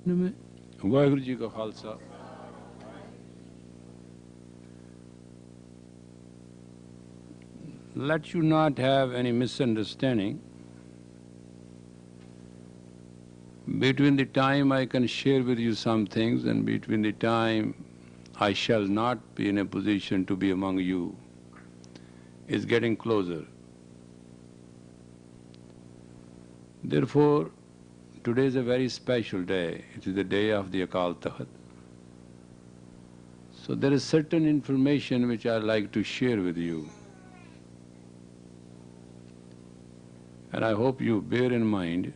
ਵਾਹਿਗੁਰੂ ਜੀ ਕਾ Khalsa let you not have any misunderstanding between the time I can share with you some things and between the time I shall not be in a position to be among you is getting closer. Therefore, today is a very special day. It is the day of the Akal Takhat. So there is certain information which I like to share with you. And I hope you bear in mind,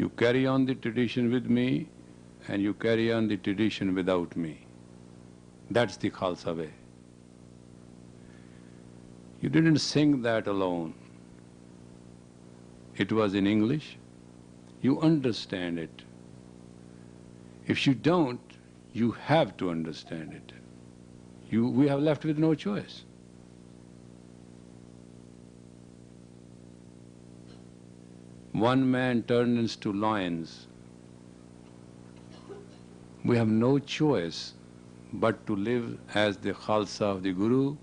you carry on the tradition with me and you carry on the tradition without me. That's the Khalsa way. You didn't sing that alone. It was in English. You understand it. If you don't, you have to understand it. We have left with no choice. One man turns to lions. We have no choice but to live as the Khalsa of the Guru,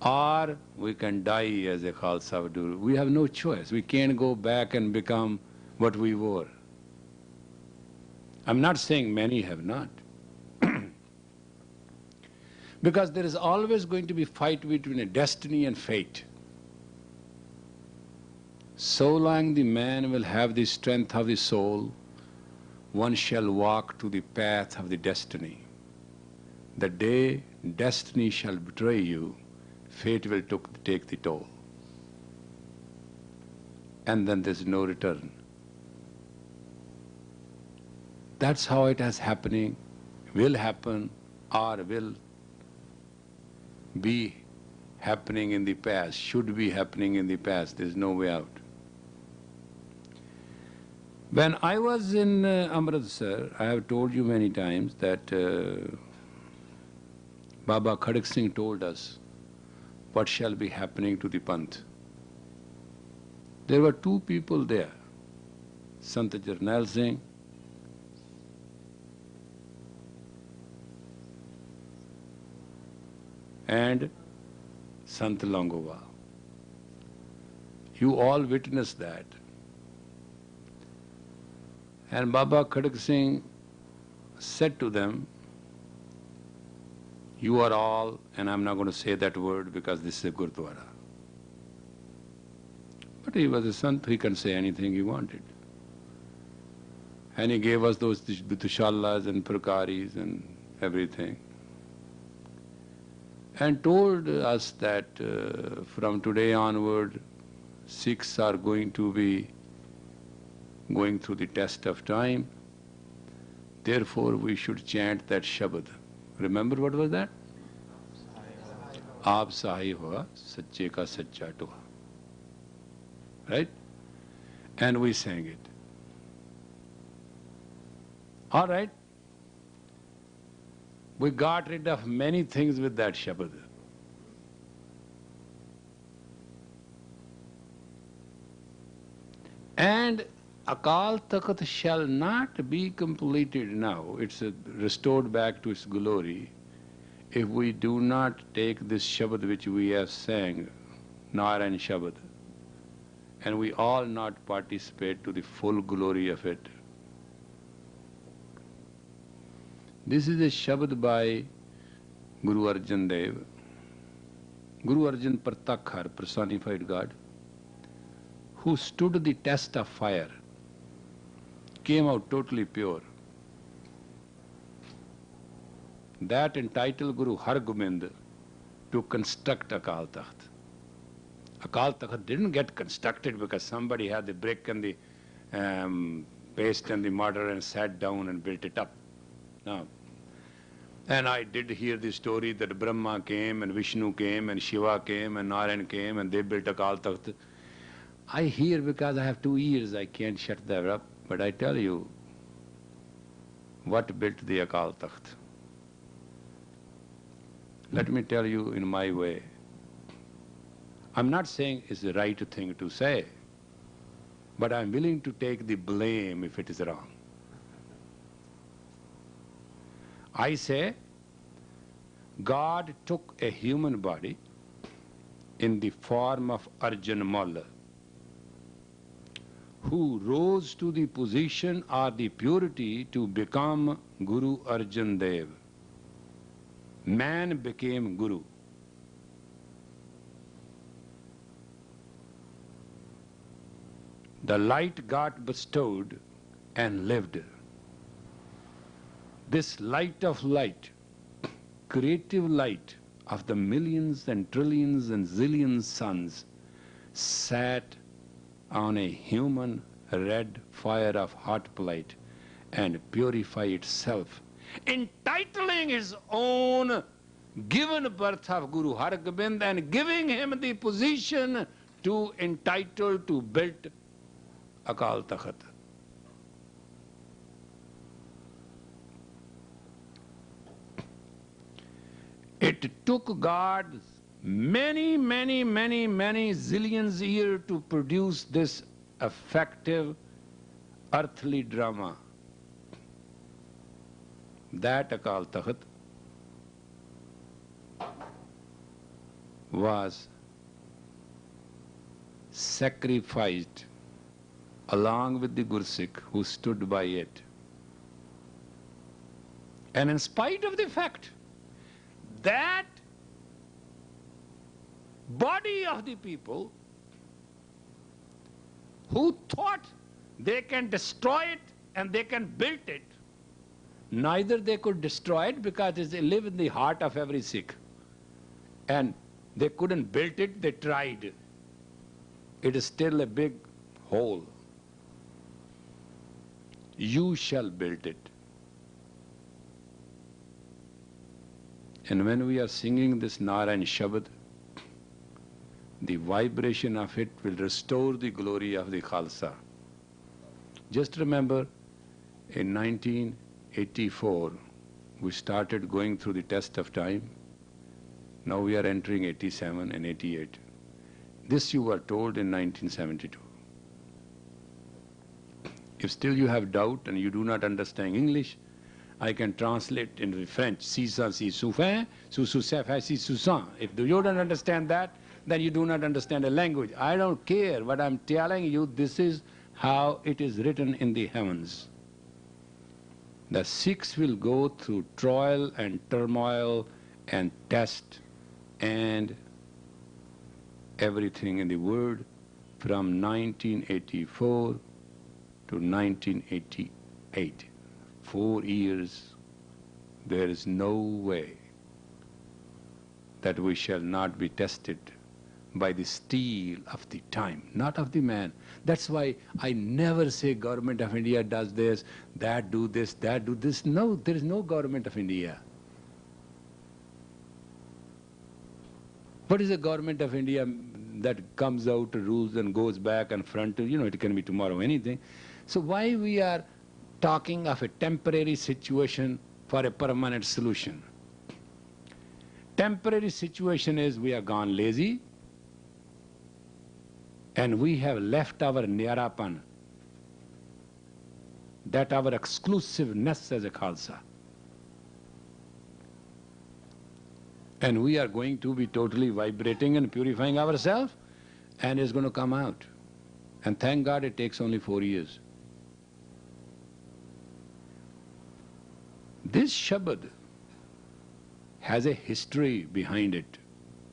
or we can die as a Khalsa of the Guru. We have no choice. We can't go back and become what we were. I'm not saying many have not. Because there is always going to be fight between a destiny and fate. So long the man will have the strength of the soul, one shall walk to the path of the destiny. The day destiny shall betray you, fate will take the toll. And then there's no return. That's how it is happening, will happen, or will be happening in the past, should be happening in the past. There's no way out. When I was in Amritsar, I have told you many times that Baba Khadak Singh told us what shall be happening to the Panth. There were two people there, Sant Jarnail Singh and Sant Longova. You all witnessed that. And Baba Khadak Singh said to them, you are all, and I'm not going to say that word because this is a Gurdwara. But he was a Sant, he can say anything he wanted. And he gave us those Dushallas and Prakaris and everything. And told us that from today onward, Sikhs are going to be going through the test of time. Therefore, we should chant that Shabad. Remember what was that? Aap sahi hua, sache ka sacha toha. Right? And we sang it. All right. We got rid of many things with that Shabad. And Akal Takhat shall not be completed now. It's restored back to its glory if we do not take this Shabad which we have sang, Narayan Shabad, and we all not participate to the full glory of it. This is a Shabad by Guru Arjan Dev. Guru Arjan Partakhar, personified God, who stood the test of fire, came out totally pure. That entitled Guru Har Gobind to construct Akal Takhat. Akal Takhat didn't get constructed because somebody had the brick and the paste and the mortar and sat down and built it up. No. And I did hear the story that Brahma came and Vishnu came and Shiva came and Narayan came and they built Akal Takhat. I hear because I have 2 ears, I can't shut that up. But I tell you, what built the Akal Takht? Let me tell you in my way. I'm not saying it's the right thing to say, but I'm willing to take the blame if it is wrong. I say, God took a human body in the form of Arjan Malla, who rose to the position or the purity to become Guru Arjan Dev. Man became Guru. The light got bestowed and lived. This light of light, creative light of the millions and trillions and zillions suns, sat on a human red fire of hot plate and purified itself, entitling his own given birth of Guru Har Gobind and giving him the position to entitle to build Akal Takhat. It took God many zillions years to produce this effective earthly drama. That Akal Takhat was sacrificed along with the Gursikh who stood by it. And in spite of the fact that body of the people who thought they can destroy it and they can build it, neither they could destroy it because they live in the heart of every Sikh. And they couldn't build it, they tried. It is still a big hole. You shall build it. And when we are singing this Narayan Shabad, the vibration of it will restore the glory of the Khalsa. Just remember, in 1984, we started going through the test of time. Now we are entering 87 and 88. This you were told in 1972. If still you have doubt and you do not understand English, I can translate in French. Si sa si soufin, su su sa fa si su san. If you don't understand that, then you do not understand a language. I don't care, but I'm telling you this is how it is written in the heavens. The Sikhs will go through trial and turmoil and test and everything in the world from 1984 to 1988. 4 years, there is no way that we shall not be tested by the steel of the time, not of the man. That's why I never say government of India does this, that do this, that do this. No, there is no government of India. What is the government of India that comes out, rules and goes back and front? It can be tomorrow, anything. So why we are talking of a temporary situation for a permanent solution? Temporary situation is we have gone lazy and we have left our Nyarapan, that our exclusiveness as a Khalsa. And we are going to be totally vibrating and purifying ourselves, and it's going to come out. And thank God it takes only 4 years. This Shabad has a history behind it,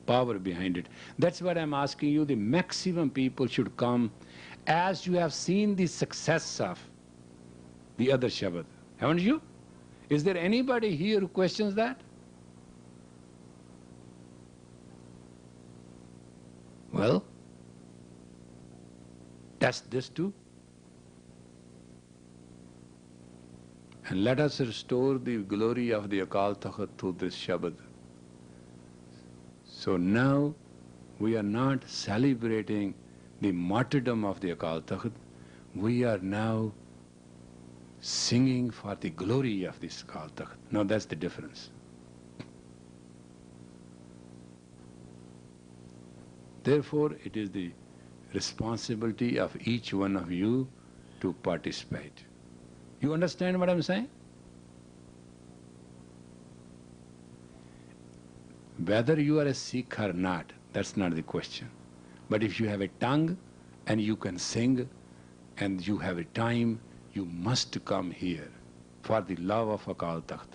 power behind it. That's what I'm asking you. The maximum people should come as you have seen the success of the other Shabad. Haven't you? Is there anybody here who questions that? Well, test this too. And let us restore the glory of the Akal Takhat through this Shabad. So now we are not celebrating the martyrdom of the Akal Takhat. We are now singing for the glory of this Akal Takhat. Now that's the difference. Therefore, it is the responsibility of each one of you to participate. You understand what I'm saying? Whether you are a Sikh or not, that's not the question. But if you have a tongue and you can sing and you have a time, you must come here for the love of Akal Takhat.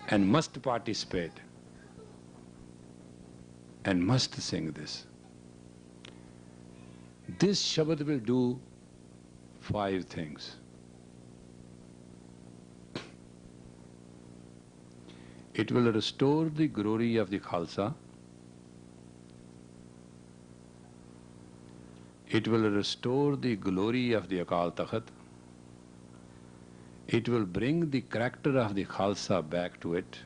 And must participate and must sing this. This Shabad will do 5 things. It will restore the glory of the Khalsa. It will restore the glory of the Akal Takhat. It will bring the character of the Khalsa back to it.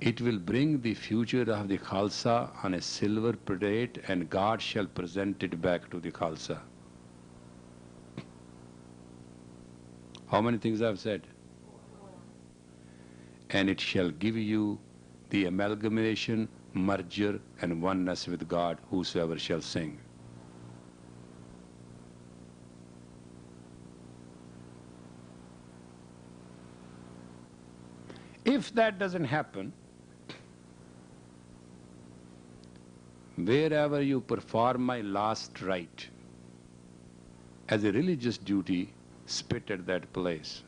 It will bring the future of the Khalsa on a silver plate, and God shall present it back to the Khalsa. How many things I've said? And it shall give you the amalgamation, merger, and oneness with God, whosoever shall sing. If that doesn't happen, wherever you perform my last rite as a religious duty, spit at that place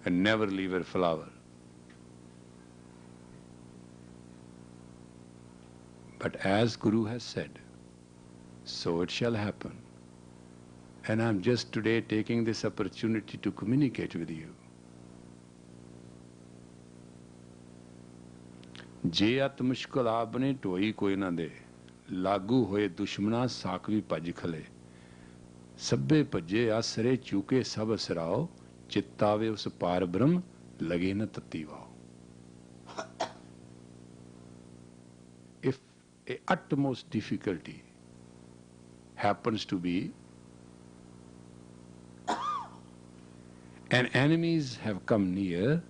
and never leave a flower. But as Guru has said, so it shall happen. And I'm just today taking this opportunity to communicate with you. ਜੇ ਅਤ ਮੁਸ਼ਕਲ ਆਪ ਬਣੇ ਢੋਈ ਕੋਈ ਨਾ ਦੇ ਲਾਗੂ ਹੋਏ ਦੁਸ਼ਮਣਾ ਸਾਕ ਵੀ ਭੱਜ ਖਲੇ ਸਭੇ ਭੱਜੇ ਆਸਰੇ ਚੂਕੇ ਸਭ ਅਸਰਾਓ ਚਿੱਤਾਵੇ ਉਸ ਪਾਰ ਬ੍ਰਹਮ ਲਗੇ ਨ ਤੱਤੀ wow. If a utmost difficulty happens to be and enemies have come near,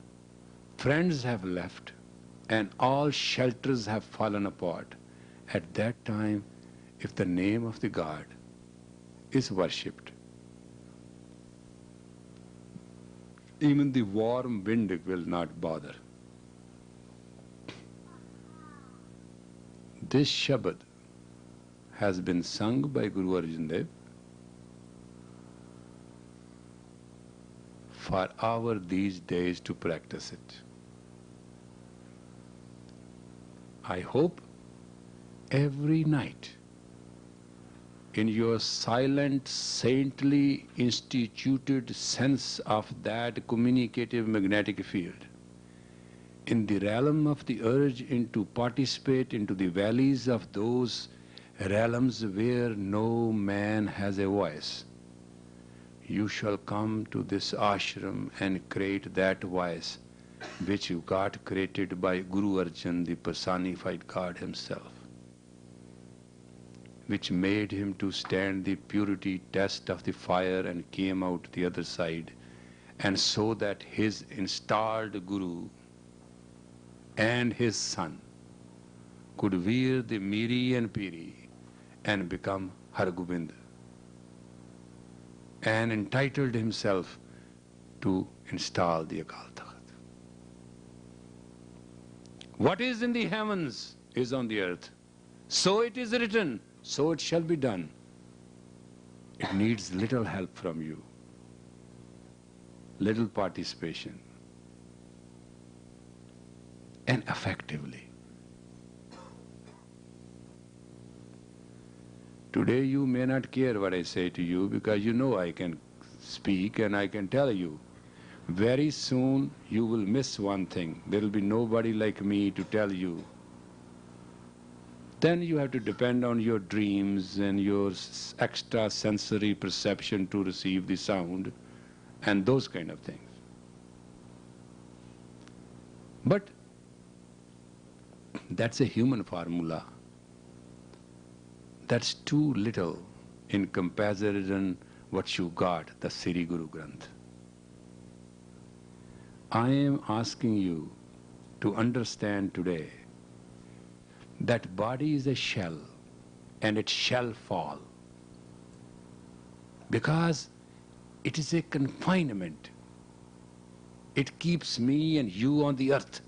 friends have left, and all shelters have fallen apart, at that time, if the name of the God is worshipped, even the warm wind will not bother. This Shabad has been sung by Guru Arjan Dev for our these days to practice it. I hope every night in your silent, saintly, instituted sense of that communicative magnetic field, in the realm of the urge into participate into the valleys of those realms where no man has a voice, you shall come to this ashram and create that voice which you got created by Guru Arjan, the personified God himself, which made him to stand the purity test of the fire and came out the other side, and so that his installed Guru and his son could wear the Miri and Piri and become Har Gobind, and entitled himself to install the Akal Takhat. What is in the heavens is on the earth. So it is written, so it shall be done. It needs little help from you, little participation, and effectively. Today you may not care what I say to you because you know I can speak and I can tell you. Very soon you will miss one thing. There will be nobody like me to tell you. Then you have to depend on your dreams and your extra sensory perception to receive the sound and those kind of things. But that's a human formula. That's too little in comparison what you got, the Sri Guru Granth. I am asking you to understand today that body is a shell and it shall fall, because it is a confinement. It keeps me and you on the earth.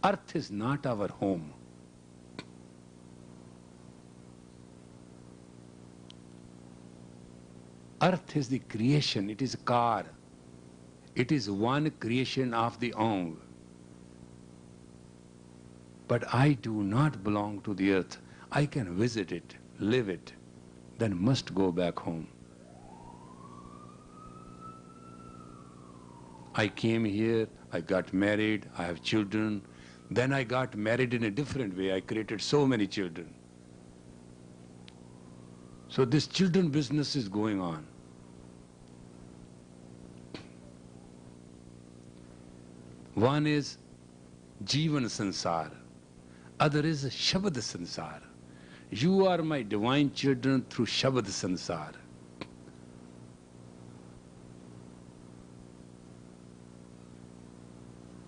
Earth is not our home. Earth is the creation, it is a car. It is one creation of the Om. But I do not belong to the earth. I can visit it, live it, then must go back home. I came here, I got married, I have children. Then I got married in a different way. I created so many children. So this children business is going on. One is Jivan Sansar, other is Shabad Sansar. You are my divine children through Shabad Sansar.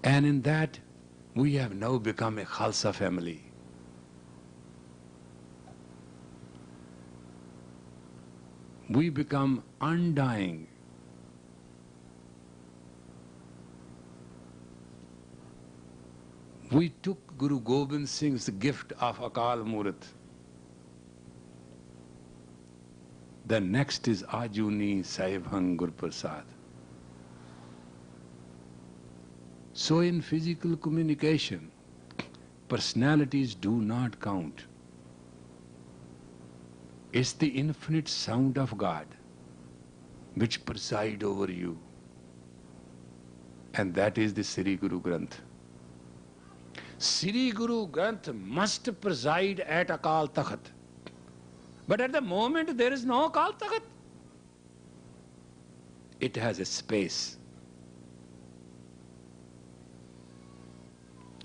And in that, we have now become a Khalsa family. We become undying. We took Guru Gobind Singh's gift of Akal Murat. The next is Ajuni Sahib Hang Gur Prasad. So in physical communication, personalities do not count. It's the infinite sound of God which preside over you. And that is the Sri Guru Granth. Sri Guru Granth must preside at Akal Takhat. But at the moment there is no Akal Takhat. It has a space.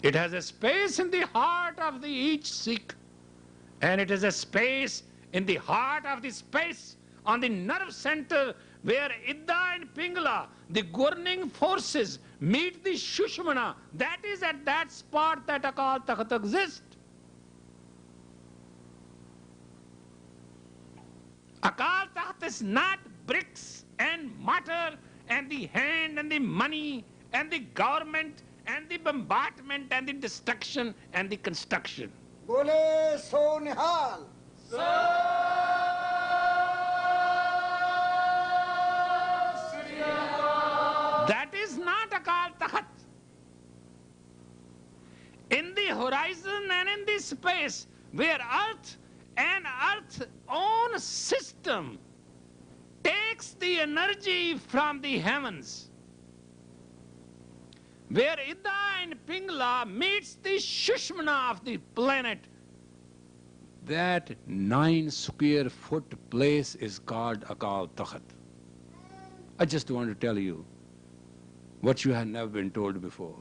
It has a space in the heart of the each Sikh, and it is a space in the heart of the space on the nerve center where Idda and Pingala, the governing forces, meet the Shushmana. That is at that spot that Akal Takhat exists. Akal Takhat is not bricks and mortar and the hand and the money and the government and the bombardment and the destruction and the construction. Bole so nihal. That is not Akal Takhat. In the horizon and in the space where earth and earth's own system takes the energy from the heavens, where Idda and Pingala meets the Shushmana of the planet, that 9 square foot place is called Akal Takhat. I just want to tell you what you have never been told before.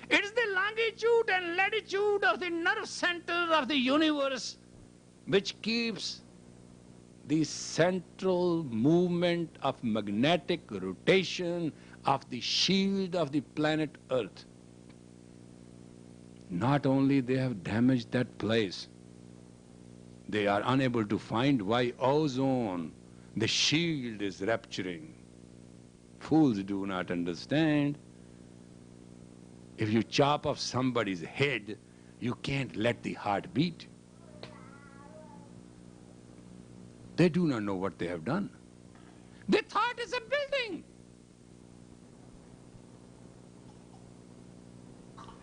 It is the longitude and latitude of the nerve center of the universe which keeps the central movement of magnetic rotation of the shield of the planet Earth. Not only they have damaged that place, they are unable to find why ozone, the shield, is rupturing. Fools do not understand. If you chop off somebody's head, you can't let the heart beat. They do not know what they have done. They thought it's a building.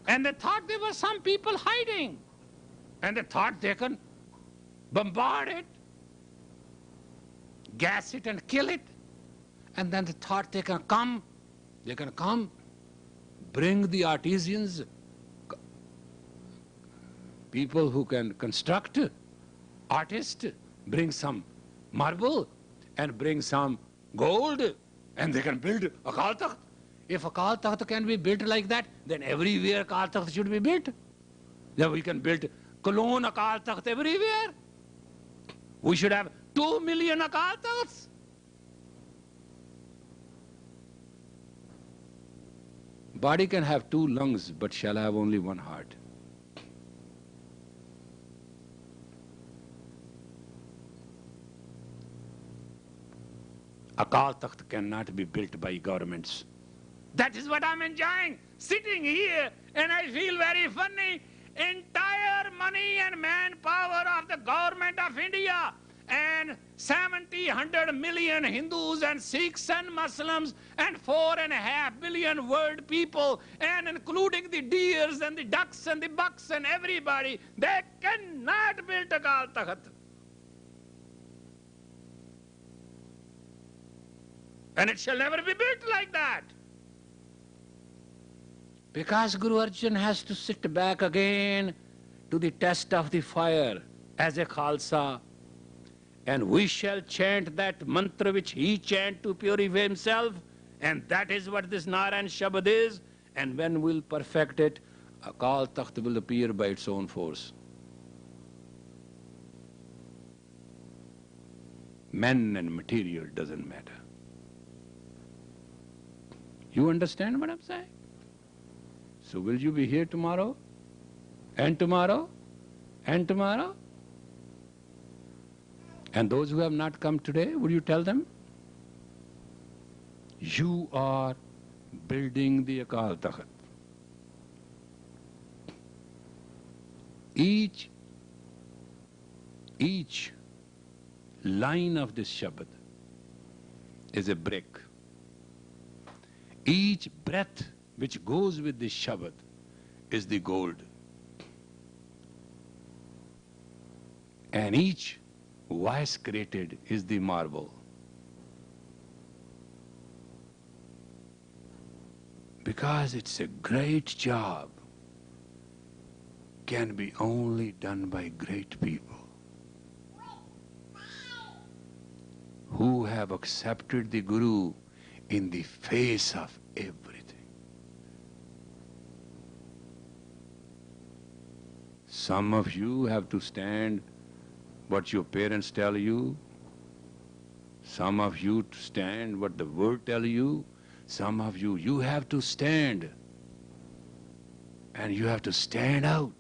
And they thought there were some people hiding. And they thought they can bombard it, gas it and kill it. And then they thought they can come, bring the artisans, people who can construct, artists, bring some marble and bring some gold, and they can build Akal Takhat. If Akal Takhat can be built like that, then everywhere Akal Takhat should be built. Then we can build Cologne Akal Takhat everywhere. We should have 2 million Akal Takhats. body can have 2 lungs, but shall have only 1 heart. Akal Takht cannot be built by governments. That is what I'm enjoying, sitting here, and I feel very funny. Entire money and manpower of the government of India and 100 million Hindus and Sikhs and Muslims and 4.5 billion world people, and including the deers and the ducks and the bucks and everybody, they cannot build Akal Takht. And it shall never be built like that. Because Guru Arjan has to sit back again to the test of the fire as a Khalsa. And we shall chant that mantra which he chant to purify himself. And that is what this Narayan Shabad is. And when we'll perfect it, Akal Takht will appear by its own force. Men and material doesn't matter. You understand what I'm saying? So will you be here tomorrow? And tomorrow? And tomorrow? And those who have not come today, will you tell them? You are building the Akal Takht. Each line of this Shabad is a brick. Each breath which goes with this Shabad is the gold. And each voice created is the marble. Because it's a great job, can be only done by great people who have accepted the Guru in the face of everything. Some of you have to stand what your parents tell you. Some of you to stand what the word tell you. Some of you, you have to stand. And you have to stand out.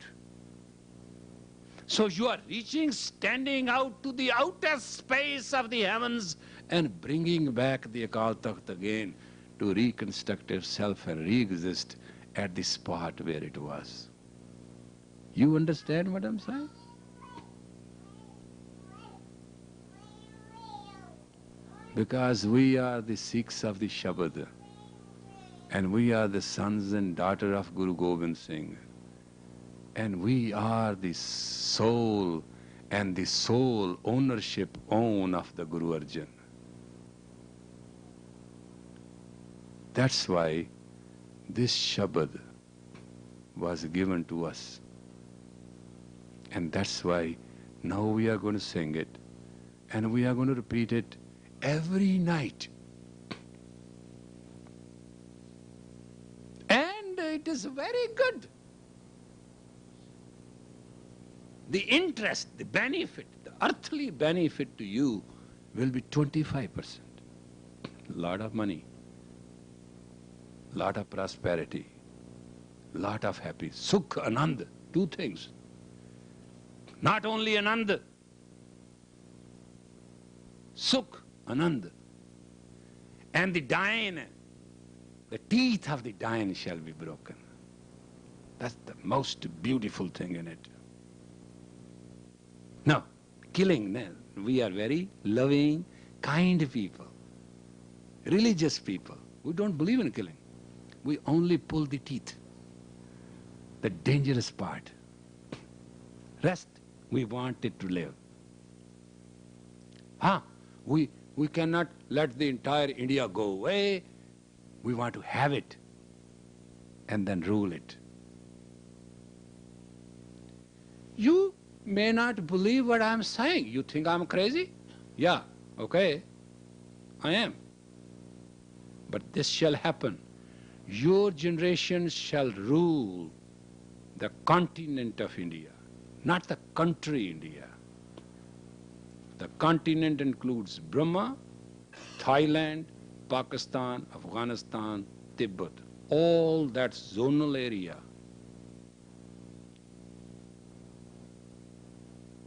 So you are reaching, standing out to the outer space of the heavens and bringing back the Akal Takht again to reconstruct itself and re-exist at the spot where it was. You understand what I'm saying? Because we are the Sikhs of the Shabad, and we are the sons and daughters of Guru Gobind Singh, and we are the soul and the sole ownership own of the Guru Arjan. That's why this Shabad was given to us. And that's why now we are going to sing it, and we are going to repeat it every night. And it is very good. The interest, the benefit, the earthly benefit to you will be 25%. Lot of money, lot of prosperity, lot of happiness. Sukh, Anand, 2 things. Not only Anand, Sukh, Anand. And the dine, the teeth of the dine shall be broken. That's the most beautiful thing in it. No, killing, no. We are very loving, kind people, religious people. We don't believe in killing. We only pull the teeth, the dangerous part. Rest, we want it to live. We cannot let the entire India go away. We want to have it and then rule it. You may not believe what I'm saying. You think I'm crazy? Yeah, okay, I am. But this shall happen. Your generation shall rule the continent of India, not the country India. The continent includes Burma, Thailand, Pakistan, Afghanistan, Tibet, all that zonal area.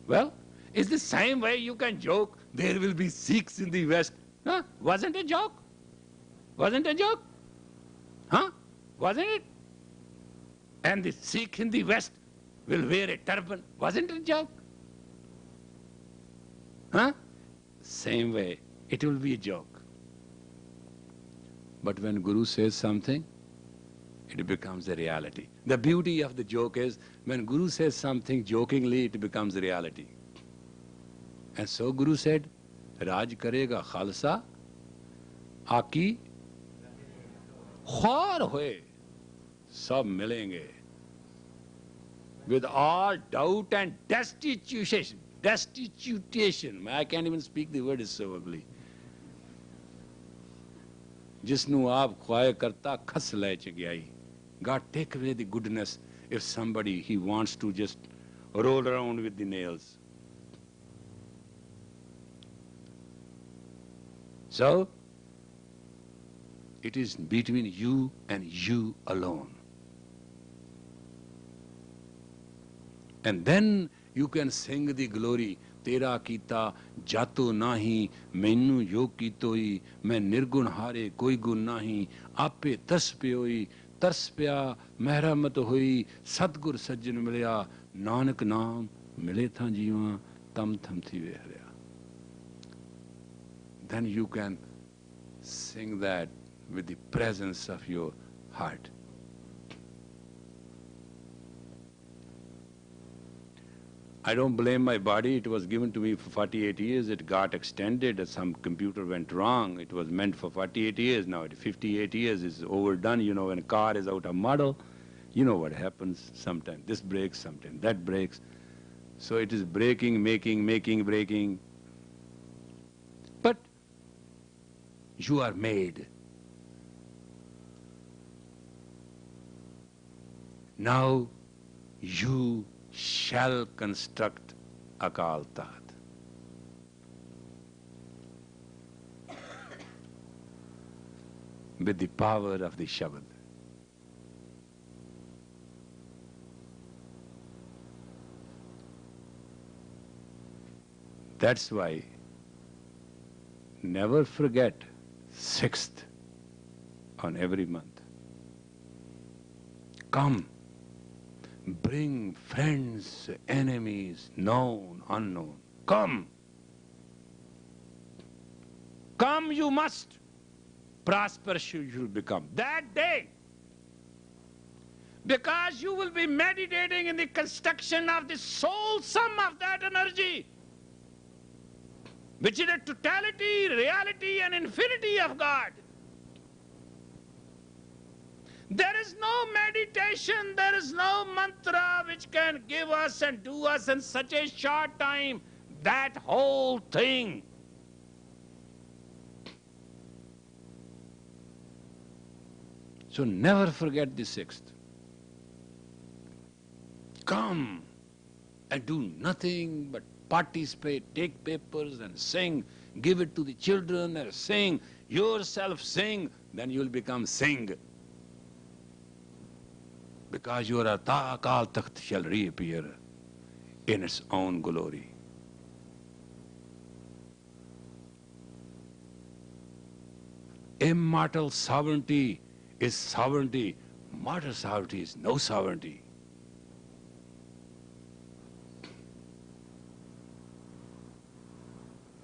Well, it's the same way you can joke, there will be Sikhs in the West. Huh? Wasn't a joke? Wasn't a joke? Huh? Wasn't it? And the Sikh in the West will wear a turban. Wasn't it a joke? Huh? Same way, it will be a joke. But when Guru says something, it becomes a reality. The beauty of the joke is, when Guru says something jokingly, it becomes a reality. And so Guru said, Raj karega Khalsa, Aki khwar hoye, sab milenge. With all doubt and destitution. I can't even speak, the word is so ugly. Jisnu aap khwaye karta khas le chagyai. God, take away the goodness if somebody, he wants to just roll around with the nails. So, it is between you and you alone. And then you can sing the glory. Tera kita jato nahi, mainu yo kitoi, main nirgun hare koi gun nahi, ape tas pyoi, tars pya mehramat hoi, Satgur sajjan milya, Nanak naam mile tha jiwa, tam tham thi vehrya. Then you can sing that with the presence of your heart. I don't blame my body. It was given to me for 48 years. It got extended. Some computer went wrong. It was meant for 48 years. Now, 58 years is overdone. You know, when a car is out of model, you know what happens. Sometimes this breaks, sometimes that breaks. So it is breaking, making, breaking. But you are made. Now you shall construct Akal Takhat. With the power of the Shabad. That's why never forget 6th on every month. Come. Bring friends, enemies, known, unknown. Come. Come you must. Prosperous you will become. That day. Because you will be meditating in the construction of the soul sum of that energy, which is the totality, reality and infinity of God. There is no meditation, there is no mantra which can give us and do us in such a short time that whole thing. So never forget the 6th. Come and do nothing but participate, take papers and sing, give it to the children and sing, yourself sing, then you will become sing. Because your Akal Takhat shall reappear in its own glory. Immortal sovereignty is sovereignty. Mortal sovereignty is no sovereignty.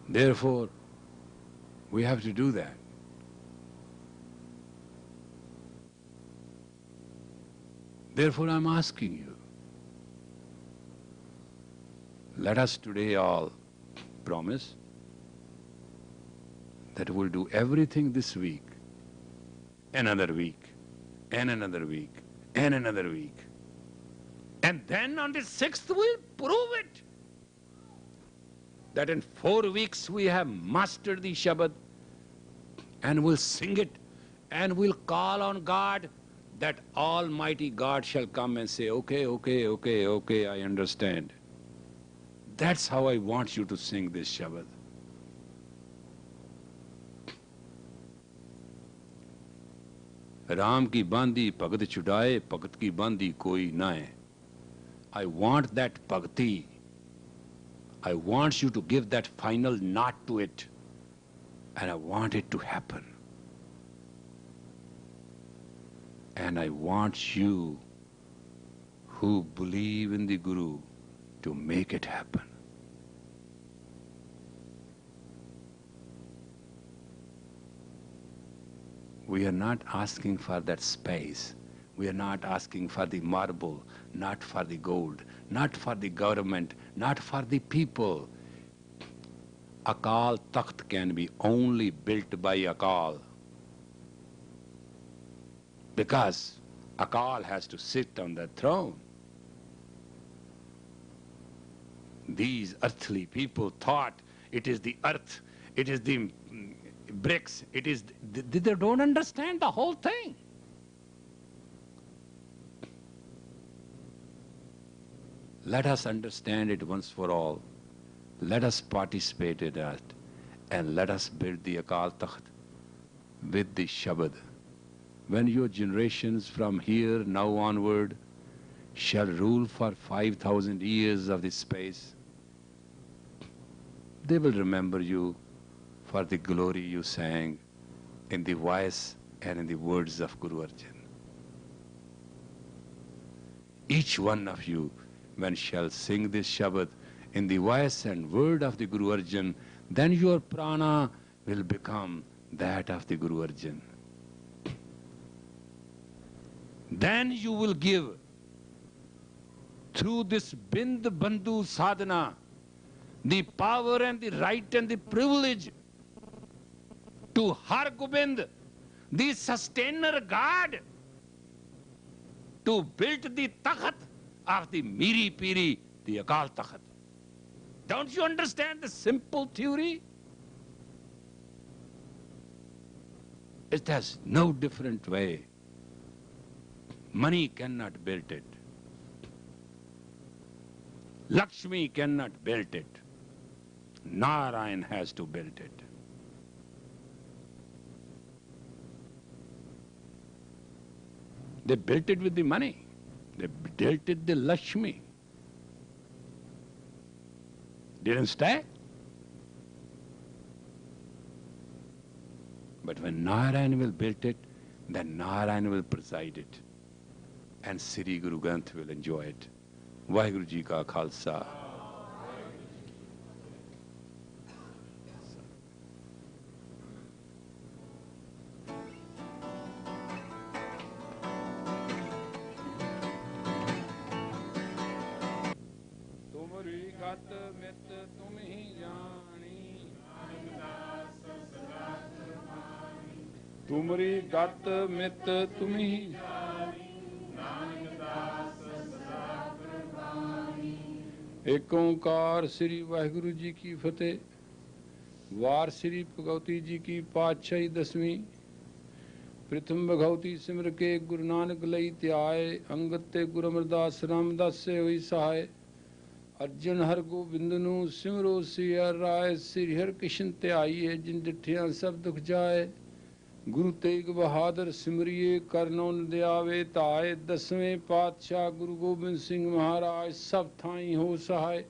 Therefore, we have to do that. Therefore, I'm asking you, let us today all promise that we'll do everything this week, another week, and another week, and another week. And then on the 6th we'll prove it. That in 4 weeks we have mastered the Shabad, and we'll sing it, and we'll call on God, that Almighty God shall come and say, okay, I understand. That's how I want you to sing this Shabad. Ram की बांदी भगत छुड़ाए, भगत की बांदी कोई ना है. I want that bhakti. I want you to give that final knot to it. And I want it to happen. And I want you who believe in the Guru to make it happen. We are not asking for that space. We are not asking for the marble, not for the gold, not for the government, not for the people. Akal Takht can be only built by Akal. Because Akal has to sit on the throne. These earthly people thought it is the earth, it is the bricks, it is. They don't understand the whole thing. Let us understand it once for all. Let us participate in it, and let us build the Akal Takht with the Shabad. When your generations from here now onward shall rule for 5,000 years of this space, they will remember you for the glory you sang in the voice and in the words of Guru Arjan. Each one of you, when shall sing this Shabad in the voice and word of the Guru Arjan, then your prana will become that of the Guru Arjan. Then you will give through this Bind Bandhu sadhana the power and the right and the privilege to Har Gobind, the sustainer God, to build the Takhat of the Miri Piri, the Akal Takhat. Don't you understand the simple theory? It has no different way. Money cannot build it. Lakshmi cannot build it. Narayan has to build it. They built it with the money. They built it with the Lakshmi. Didn't stay. But when Narayan will build it, then Narayan will preside it. And Sri Guru Granth will enjoy it. Vaheguru Ji Ka Khalsa. Tumri gat mit tum hi jani. Tumri gat mit tum hi jani. एक ओंकार श्री वाहिगुरु जी की फतेह। वार श्री भगवती जी की पातशाही 10वीं। प्रथम भगवती सिमर के गुरु नानक लई त्याय। अंगत ते गुरु अमरदास रामदास से हुई सहाय। अर्जन हर गोबिंद नू सिमरो सिया राय। श्री हर कृष्ण ते आइए जिन डिठिया सब दुख जाए। गुरु तेग बहादुर सिमरिए करनो दयावे ताए। 10वें पातशाह गुरु गोबिंद सिंह महाराज सब थाई हो सहाय।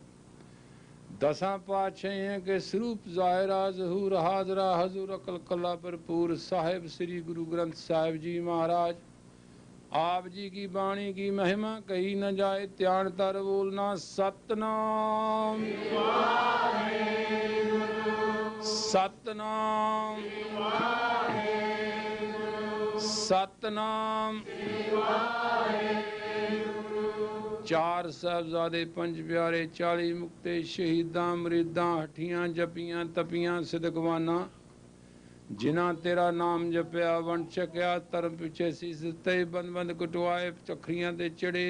10 पातशाह के स्वरूप जाहिरा ज़हूर हाजरा हजूर अकल कला भरपूर। साहिब श्री गुरु ग्रंथ साहिब जी महाराज। आप जी की वाणी की महिमा कही न जाए। त्यान तर बोलना सतनाम सतनाम सतनाम। 4 साहिबजादे 5 प्यारे 40 मुक्ते शहीदां मरीदां हठियां जपियां तपियां सिदकवाना। जिन्हां तेरा नाम जपिया वंड छकिया धर्म पिछे सीस ते बंद बंद कटवाए। चखरियां ते चढ़े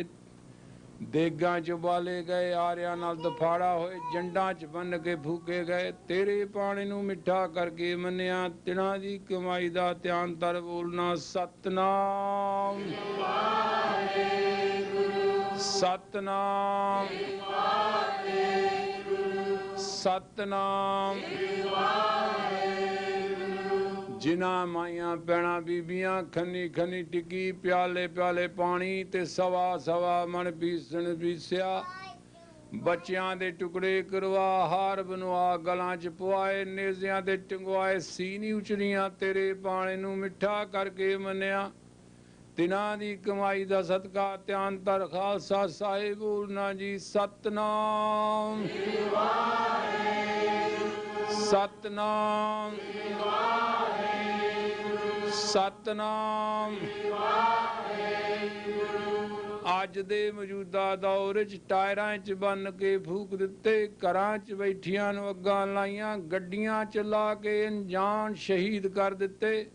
देगां च उबाले गए। आरियां नाल दफाड़ा होए जंडां च बन के फूके गए। तेरे पानी नू मिठा करके मन्निया। तिना दी कमाई दा ध्यान तर बोलना सतनाम सतनाम सतनाम। ਜਿਨ੍ਹਾਂ ਮਾਈਆਂ ਭੈਣਾਂ ਬੀਬੀਆਂ ਖੰਨੀ ਖੰਨੀ ਟਿੱਕੀ ਪਿਆਲੇ ਪਿਆਲੇ ਪਾਣੀ ਤੇ ਸਵਾ ਸਵਾ ਮਣ ਪੀਸਣ ਪੀਸਿਆ ਬੱਚਿਆਂ ਦੇ ਟੁਕੜੇ ਕਰਵਾ ਹਾਰ ਬਣਵਾ ਗਲਾਂ 'ਚ ਪਵਾਏ ਨੇਜ਼ਿਆਂ ਤੇ ਟੰਗਵਾਏ ਸੀਨੀ ਉਚਰੀਆਂ ਤੇਰੇ ਬਾਣੇ ਨੂੰ ਮਿੱਠਾ ਕਰਕੇ ਮੰਨਿਆ ਤਿਨਾਂ ਦੀ ਕਮਾਈ ਦਾ ਸਦਕਾ ਧਿਆਨ ਧਰ ਖਾਲਸਾ ਸਾਹਿਬ ਬੋਲਣਾ ਜੀ ਸਤਨਾਮ ਸਤਨਾਮ ਸਤਨਾਮ ਅੱਜ ਦੇ ਮੌਜੂਦਾ ਦੌਰ 'ਚ ਟਾਇਰਾਂ 'ਚ ਬੰਨ ਕੇ ਫੂਕ ਦਿੱਤੇ ਘਰਾਂ 'ਚ ਬੈਠੀਆਂ ਨੂੰ ਅੱਗਾਂ ਲਾਈਆਂ ਗੱਡੀਆਂ 'ਚ ਲਾ ਕੇ ਅਣਜਾਣ ਸ਼ਹੀਦ ਕਰ ਦਿੱਤੇ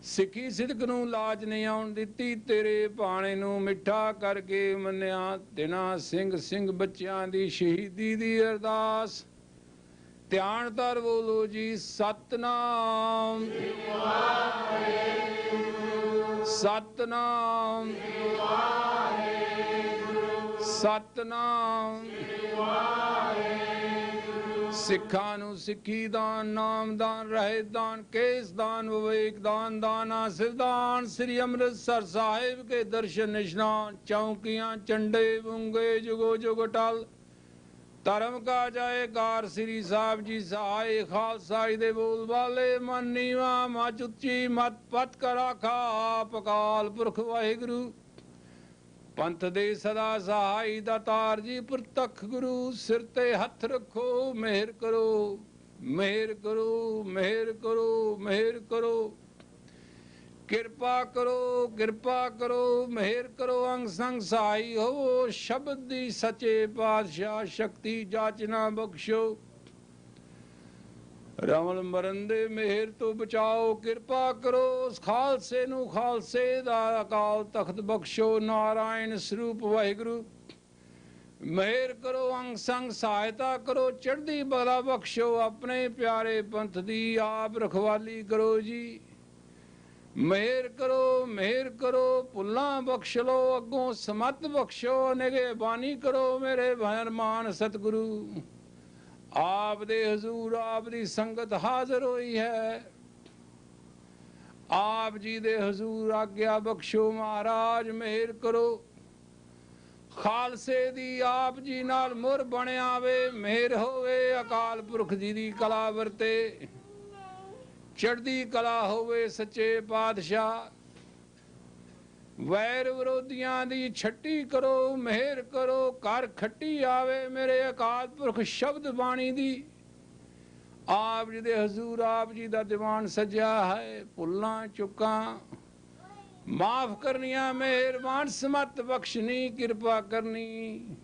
ਸਿੱਖੀ ਸਿਦਕ ਨੂੰ ਲਾਜ ਨਹੀਂ ਆਉਣ ਦਿੱਤੀ ਤੇਰੇ ਬਾਣੇ ਨੂੰ ਮਿੱਠਾ ਕਰਕੇ ਮੰਨਿਆ ਤਿਨਾਂ ਸਿੰਘ ਸਿੰਘ ਬੱਚਿਆਂ ਦੀ ਸ਼ਹੀਦੀ ਦੀ ਅਰਦਾਸ ਧਿਆਨ ਧਰ ਬੋਲੋ ਜੀ ਸਤਨਾਮ ਸਤਨਾਮ ਸਤਨਾਮ ਸਿੱਖਾਂ ਨੂੰ ਸਿੱਖੀ ਦਾਨ ਨਾਮਦਾਨ ਰਹਿਤ ਦਾਨ ਕੇਸ ਦਾਨ ਵਿਵੇਕ ਦਾਨ ਦਾਨ ਆਸਿਰ ਦਾਨ ਸ੍ਰੀ ਅੰਮ੍ਰਿਤਸਰ ਸਾਹਿਬ ਕੇ ਦਰਸ਼ਨ ਨਿਸ਼ਾਨ ਚੌਂਕੀਆਂ ਚੰਡੇ ਬੁੰਗੇ ਜੁਗੋ ਜੁਗ ਟਲ ਧਰਮ ਕਾ ਜਾਏਕਾਰ ਸ੍ਰੀ ਸਾਹਿਬ ਜੀ ਸਹਾਏ ਖਾਲਸਾ ਜੀ ਦੇ ਬੋਲ ਵਾਲੇ ਮਨ ਨੀਵਾ ਮੱਚ ਉੱਚੀ ਮਤ ਪਤ ਕਰ ਆਖਾ ਆਪ ਅਕਾਲ ਪੁਰਖ ਵਾਹਿਗੁਰੂ ਪੰਥ ਦੇ ਸਦਾ ਸਹਾਈ ਦਾਤਾਰ ਜੀ ਪ੍ਰਤੱਖ ਗੁਰੂ ਸਿਰ ਤੇ ਹੱਥ ਰੱਖੋ ਮਿਹਰ ਕਰੋ ਮਿਹਰ ਕਰੋ ਮਿਹਰ ਕਰੋ ਮਿਹਰ ਕਰੋ ਕਿਰਪਾ ਕਰੋ ਮਿਹਰ ਕਰੋ ਅੰਗ ਸੰਗ ਸਹਾਈ ਹੋ ਸ਼ਬਦ ਦੀ ਸੱਚੇ ਪਾਤਸ਼ਾਹ ਸ਼ਕਤੀ ਜਾਚਨਾ ਬਖਸ਼ੋ ਰਮਲ ਮਰਨ ਦੇ ਮਿਹਰ ਤੋਂ ਬਚਾਓ ਕਿਰਪਾ ਕਰੋ ਉਸ ਖਾਲਸੇ ਨੂੰ ਖਾਲਸੇ ਦਾ ਅਕਾਲ ਤਖਤ ਬਖਸ਼ੋ ਨਾਰਾਇਣ ਸਰੂਪ ਵਾਹਿਗੁਰੂ ਮਿਹਰ ਕਰੋ ਅੰਗ ਸੰਗ ਸਹਾਇਤਾ ਕਰੋ ਚੜ੍ਹਦੀ ਬਲਾ ਬਖਸ਼ੋ ਆਪਣੇ ਪਿਆਰੇ ਪੰਥ ਦੀ ਆਪ ਰਖਵਾਲੀ ਕਰੋ ਜੀ ਮਿਹਰ ਕਰੋ ਭੁੱਲਾਂ ਬਖਸ਼ ਲੋ ਅੱਗੋਂ ਸਮਤ ਬਖਸ਼ੋ ਨਿਗੇ ਬਾਣੀ ਕਰੋ ਮੇਰੇ ਭਰਮਾਨ ਸਤਿਗੁਰੂ ਆਪ ਦੇ ਹਜ਼ੂਰ ਆਪ ਦੀ ਸੰਗਤ ਹਾਜ਼ਰ ਹੋਈ ਹੈ ਆਪ ਜੀ ਦੇ ਹਜ਼ੂਰ ਆਗਿਆ ਬਖਸ਼ੋ ਮਹਾਰਾਜ ਮਿਹਰ ਕਰੋ ਖਾਲਸੇ ਦੀ ਆਪ ਜੀ ਨਾਲ ਮੁਰ ਬਣਿਆ ਵੇ ਮਿਹਰ ਹੋਵੇ ਅਕਾਲ ਪੁਰਖ ਜੀ ਦੀ ਕਲਾ ਵਰਤੇ ਚੜ੍ਹਦੀ ਕਲਾ ਹੋਵੇ ਸੱਚੇ ਪਾਤਸ਼ਾਹ ਵੈਰ ਵਿਰੋਧੀਆਂ ਦੀ ਛੱਟੀ ਕਰੋ ਮਿਹਰ ਕਰੋ ਕਰ ਖੱਟੀ ਆਵੇ ਮੇਰੇ ਅਕਾਲ ਪੁਰਖ ਸ਼ਬਦ ਬਾਣੀ ਦੀ ਆਪ ਜੀ ਦੇ ਹਜ਼ੂਰ ਆਪ ਜੀ ਦਾ ਦੀਵਾਨ ਸਜਿਆ ਹੈ ਭੁੱਲਾਂ ਚੁੱਕਾਂ ਮਾਫ ਕਰਨੀਆਂ ਮਿਹਰਬਾਨ ਸਮਤ ਬਖਸ਼ਣੀ ਕਿਰਪਾ ਕਰਨੀ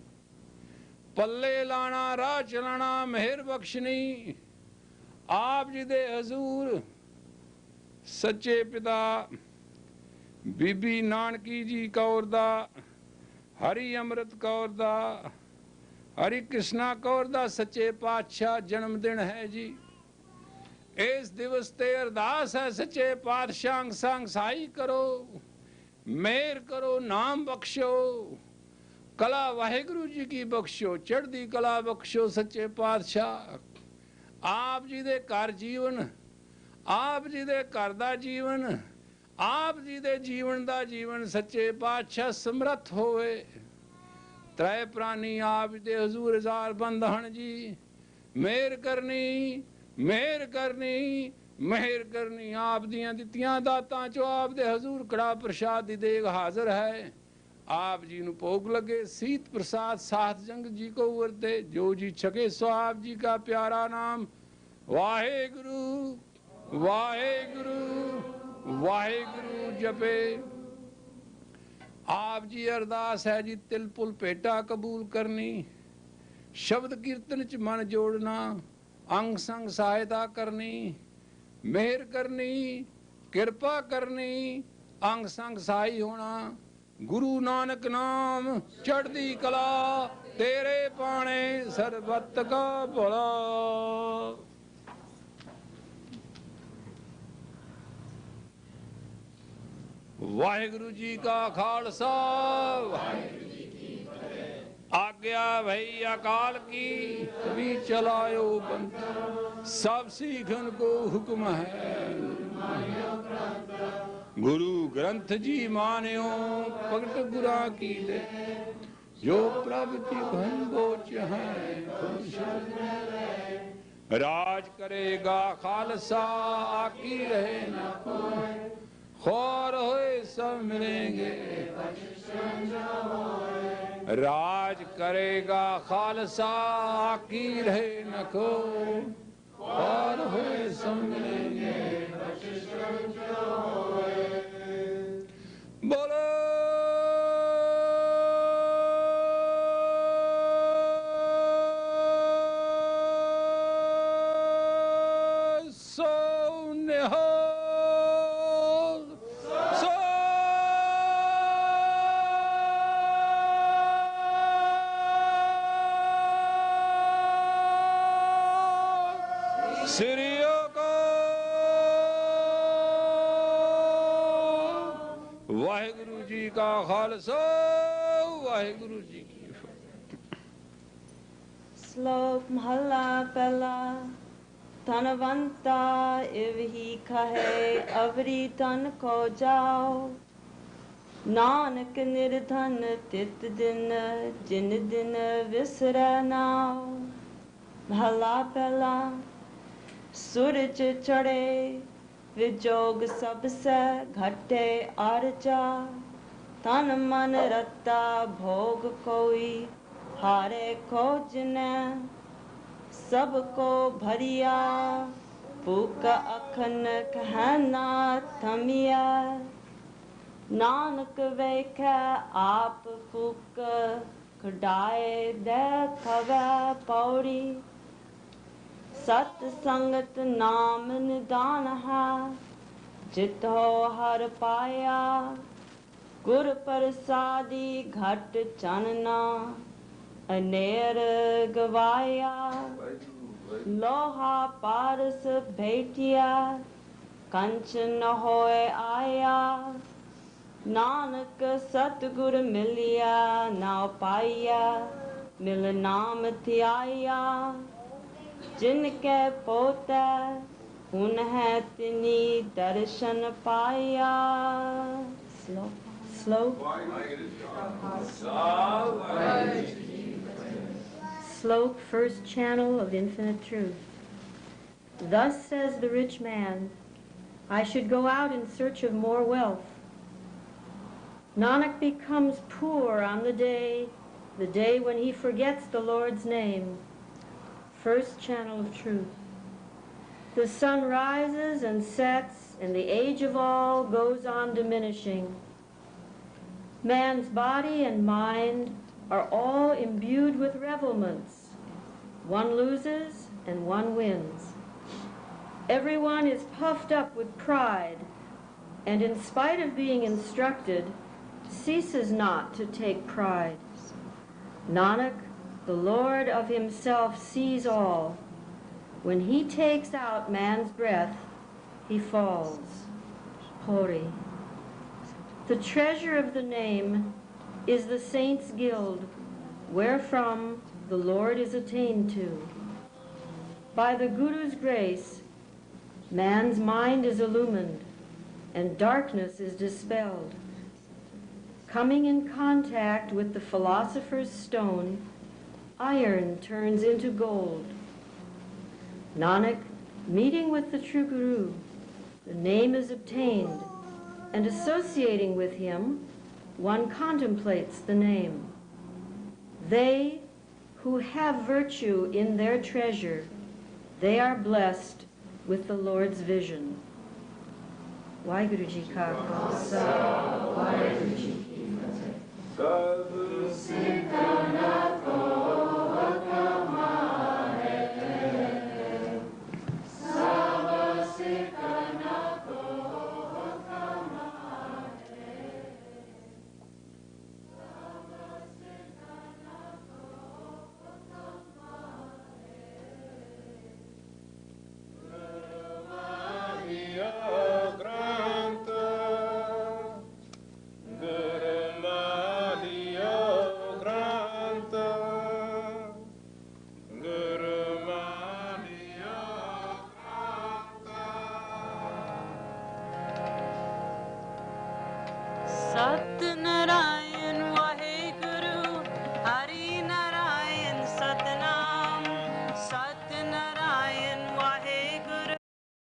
ਪੱਲੇ ਲਾਣਾ ਰਾਹ ਚਲਾਣਾ ਮਿਹਰ ਬਖਸ਼ਣੀ ਆਪ ਜੀ ਦੇ ਹਜ਼ੂਰ ਸੱਚੇ ਪਿਤਾ ਬੀਬੀ ਨਾਨਕੀ ਜੀ ਕੌਰ ਦਾ ਹਰੀ ਅੰਮ੍ਰਿਤ ਕੌਰ ਦਾ ਹਰੀ ਕ੍ਰਿਸ਼ਨਾ ਕੌਰ ਦਾ ਸੱਚੇ ਪਾਤਸ਼ਾਹ ਜਨਮ ਦਿਨ ਹੈ ਜੀ ਇਸ ਦਿਵਸ ਤੇ ਅਰਦਾਸ ਹੈ ਸੱਚੇ ਪਾਤਸ਼ਾਹ ਅੰਗ ਸੰਗ ਸਹਾਈ ਕਰੋ ਮਿਹਰ ਕਰੋ ਨਾਮ ਬਖਸ਼ੋ ਕਲਾ ਵਾਹਿਗੁਰੂ ਜੀ ਕੀ ਬਖਸ਼ੋ ਚੜ੍ਹਦੀ ਕਲਾ ਬਖਸ਼ੋ ਸੱਚੇ ਪਾਤਸ਼ਾਹ ਆਪ ਜੀ ਦੇ ਘਰ ਜੀਵਨ ਆਪ ਜੀ ਦੇ ਘਰ ਦਾ ਜੀਵਨ ਆਪ ਜੀ ਦੇ ਜੀਵਨ ਦਾ ਜੀਵਨ ਸੱਚੇ ਪਾਤਸ਼ਾਹ ਸਮਰੱਥ ਹੋਵੇ ਤ੍ਰੈ ਪ੍ਰਾਨੀ ਆਪ ਦੇ ਹਜ਼ੂਰ ਹਜ਼ਾਰ ਬੰਦ ਹਨ ਜੀ ਮਿਹਰ ਕਰਨੀ ਮਿਹਰ ਕਰਨੀ ਮਿਹਰ ਕਰਨੀ ਆਪ ਦੀਆਂ ਦਿੱਤੀਆਂ ਦਾਤਾਂ ਚੋਂ ਆਪ ਦੇ ਹਜ਼ੂਰ ਕੜਾ ਪ੍ਰਸ਼ਾਦ ਦੀ ਦੇਗ ਹਾਜ਼ਰ ਹੈ आप जी ਨੂੰ ਭੋਗ लगे सीत प्रसाद साथ जंग जी को वरते जो जी छके सो आप जी का प्यारा नाम वाहेगुरु वाहेगुरु वाहेगुरु जपे आप जी अरदास है जी तिल पुल भेटा कबूल करनी शब्द कीर्तन च मन जोड़ना अंग संग सहायता करनी मेहर करनी कृपा करनी अंग संग सहाई होना गुरु नानक नाम चढ़दी कला तेरे पाने सरबत का भला वाहिगुरु जी का खालसा वाहिगुरु जी की फतेह। आज्ञा भई अकाल की तभी चलायो पंथ, सब सीखन को हुक्म है। गुरु ग्रंथ जी मान्यो भगत गुरा की दे, जो प्रभु जी घन बोच है। राज करेगा खालसा आकी रहे न कोई, खौर होए सब मिलेंगे। राज करेगा खालसा आकी रहे न कोई, खौर होए सब मिलेंगे। बोलो सीरियों को वाहिगुरु जी का खालसा, वाहिगुरु जी की फतेह। श्लोक महला पहला। धनवंता इव ही कहे अवरी तन को जाओ, नानक निर्धन तित दिन जिन दिन विसरै नाओ। महला पहला। सूरज चढ़े विजोग सबसे घटे आरजा, तन मन रता भोग कोई हारे खोज न। सबको भरिया फूक अखन कहना थमिया, नानक वेख आप फूक खडाए देखवे पौड़ी। सत संगत नाम निदान है, जित हो हर पाया। गुर प्रसादी घट चनना अनेर गवाया। लोहा पारस भेटिया कंच न होए आया, नानक सतगुर मिलिया नाव पाइया। मिल नाम ध्याया, जिनके पोते हुन है तिनी दर्शन पाया। Slope. Slope, first channel of infinite truth. Thus says the rich man, I should go out in search of more wealth. Nanak becomes poor on the day when he forgets the Lord's name. First channel of truth. The sun rises and sets, and the age of all goes on diminishing. Man's body and mind are all imbued with revelments. One loses and one wins. Everyone is puffed up with pride, and in spite of being instructed, ceases not to take pride. Nanak, the Lord of himself sees all. When he takes out man's breath, he falls. Hori. The treasure of the name is the saints' guild, wherefrom the Lord is attained to. By the Guru's grace, man's mind is illumined, and darkness is dispelled. Coming in contact with the philosopher's stone, iron turns into gold. Nanak, meeting with the true Guru, the name is obtained, and associating with him, one contemplates the name. They who have virtue in their treasure, they are blessed with the Lord's vision. Waheguru Ji Ka Khalsa, Waheguru Ji Ki Fateh.